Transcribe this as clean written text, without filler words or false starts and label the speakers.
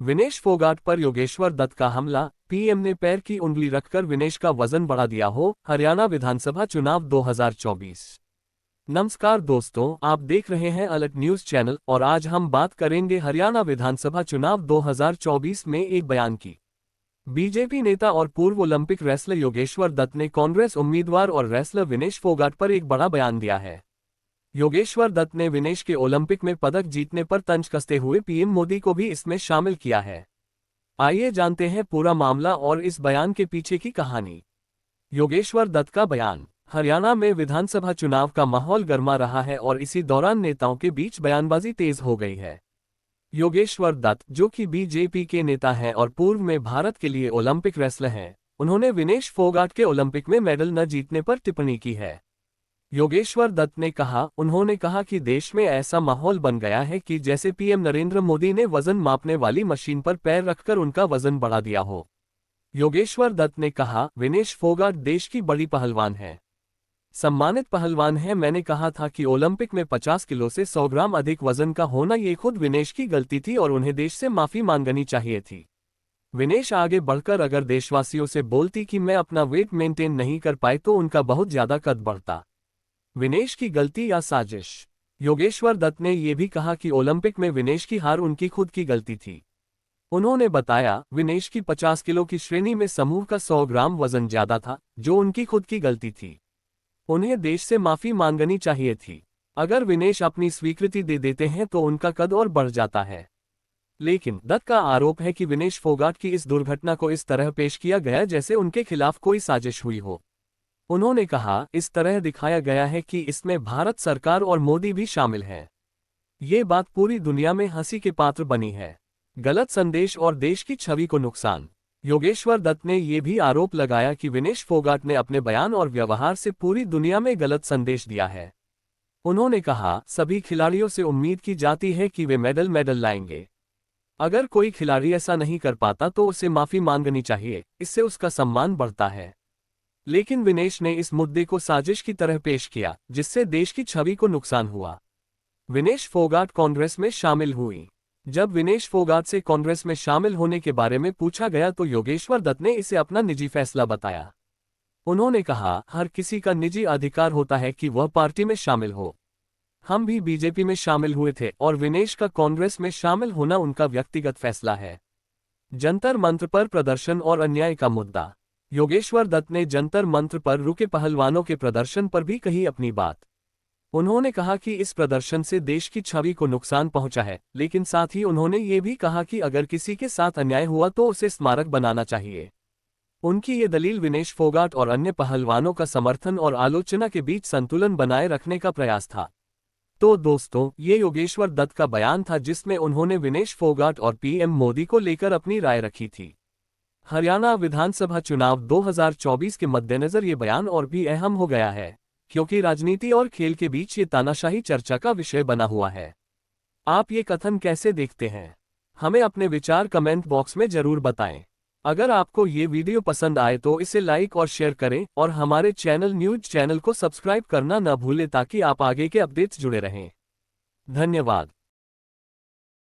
Speaker 1: विनेश फोगाट पर योगेश्वर दत्त का हमला, पीएम ने पैर की उंगली रखकर विनेश का वजन बढ़ा दिया हो। हरियाणा विधानसभा चुनाव 2024। नमस्कार दोस्तों, आप देख रहे हैं अलर्ट न्यूज चैनल और आज हम बात करेंगे हरियाणा विधानसभा चुनाव 2024 में एक बयान की। बीजेपी नेता और पूर्व ओलंपिक रेसलर योगेश्वर दत्त ने कांग्रेस उम्मीदवार और रेसलर विनेश फोगाट पर एक बड़ा बयान दिया है। योगेश्वर दत्त ने विनेश के ओलंपिक में पदक जीतने पर तंज कसते हुए पीएम मोदी को भी इसमें शामिल किया है। आइए जानते हैं पूरा मामला और इस बयान के पीछे की कहानी। योगेश्वर दत्त का बयान। हरियाणा में विधानसभा चुनाव का माहौल गर्मा रहा है और इसी दौरान नेताओं के बीच बयानबाजी तेज हो गई है। योगेश्वर दत्त, जो कि बीजेपी के नेता हैं और पूर्व में भारत के लिए ओलंपिक रेसलर हैं, उन्होंने विनेश फोगाट के ओलंपिक में मेडल न जीतने पर टिप्पणी की है। योगेश्वर दत्त ने कहा, उन्होंने कहा कि देश में ऐसा माहौल बन गया है कि जैसे पीएम नरेंद्र मोदी ने वजन मापने वाली मशीन पर पैर रखकर उनका वजन बढ़ा दिया हो। योगेश्वर दत्त ने कहा, विनेश फोगाट देश की बड़ी पहलवान है, सम्मानित पहलवान है। मैंने कहा था कि ओलंपिक में 50 किलो से 100 ग्राम अधिक वजन का होना ये खुद विनेश की गलती थी और उन्हें देश से माफी मांगनी चाहिए थी। विनेश आगे बढ़कर अगर देशवासियों से बोलती कि मैं अपना वेट मेंटेन नहीं कर पाई तो उनका बहुत ज्यादा कद बढ़ता। विनेश की गलती या साजिश। योगेश्वर दत्त ने यह भी कहा कि ओलंपिक में विनेश की हार उनकी खुद की गलती थी। उन्होंने बताया, विनेश की 50 किलो की श्रेणी में समूह का 100 ग्राम वजन ज्यादा था, जो उनकी खुद की गलती थी। उन्हें देश से माफी मांगनी चाहिए थी। अगर विनेश अपनी स्वीकृति दे देते हैं तो उनका कद और बढ़ जाता है। लेकिन दत्त का आरोप है कि विनेश फोगाट की इस दुर्घटना को इस तरह पेश किया गया जैसे उनके खिलाफ कोई साजिश हुई हो। उन्होंने कहा, इस तरह दिखाया गया है कि इसमें भारत सरकार और मोदी भी शामिल हैं। ये बात पूरी दुनिया में हंसी के पात्र बनी है। गलत संदेश और देश की छवि को नुकसान। योगेश्वर दत्त ने यह भी आरोप लगाया कि विनेश फोगाट ने अपने बयान और व्यवहार से पूरी दुनिया में गलत संदेश दिया है। उन्होंने कहा, सभी खिलाड़ियों से उम्मीद की जाती है कि वे मेडल लाएंगे। अगर कोई खिलाड़ी ऐसा नहीं कर पाता तो उसे माफी मांगनी चाहिए, इससे उसका सम्मान बढ़ता है। लेकिन विनेश ने इस मुद्दे को साजिश की तरह पेश किया, जिससे देश की छवि को नुकसान हुआ। विनेश फोगाट कांग्रेस में शामिल हुई। जब विनेश फोगाट से कांग्रेस में शामिल होने के बारे में पूछा गया तो योगेश्वर दत्त ने इसे अपना निजी फैसला बताया। उन्होंने कहा, हर किसी का निजी अधिकार होता है कि वह पार्टी में शामिल हो। हम भी बीजेपी में शामिल हुए थे और विनेश का कांग्रेस में शामिल होना उनका व्यक्तिगत फैसला है। जंतर मंत्र पर प्रदर्शन और अन्याय का मुद्दा। योगेश्वर दत्त ने जंतर मंत्र पर रुके पहलवानों के प्रदर्शन पर भी कही अपनी बात। उन्होंने कहा कि इस प्रदर्शन से देश की छवि को नुकसान पहुंचा है, लेकिन साथ ही उन्होंने ये भी कहा कि अगर किसी के साथ अन्याय हुआ तो उसे स्मारक बनाना चाहिए। उनकी ये दलील विनेश फोगाट और अन्य पहलवानों का समर्थन और आलोचना के बीच संतुलन बनाए रखने का प्रयास था। तो दोस्तों, ये योगेश्वर दत्त का बयान था जिसमें उन्होंने विनेश फोगाट और पीएम मोदी को लेकर अपनी राय रखी थी। हरियाणा विधानसभा चुनाव 2024 के मद्देनजर ये बयान और भी अहम हो गया है, क्योंकि राजनीति और खेल के बीच ये तानाशाही चर्चा का विषय बना हुआ है। आप ये कथन कैसे देखते हैं? हमें अपने विचार कमेंट बॉक्स में जरूर बताएं। अगर आपको ये वीडियो पसंद आए तो इसे लाइक और शेयर करें और हमारे न्यूज चैनल को सब्सक्राइब करना न भूलें ताकि आप आगे के अपडेट्स जुड़े रहें। धन्यवाद।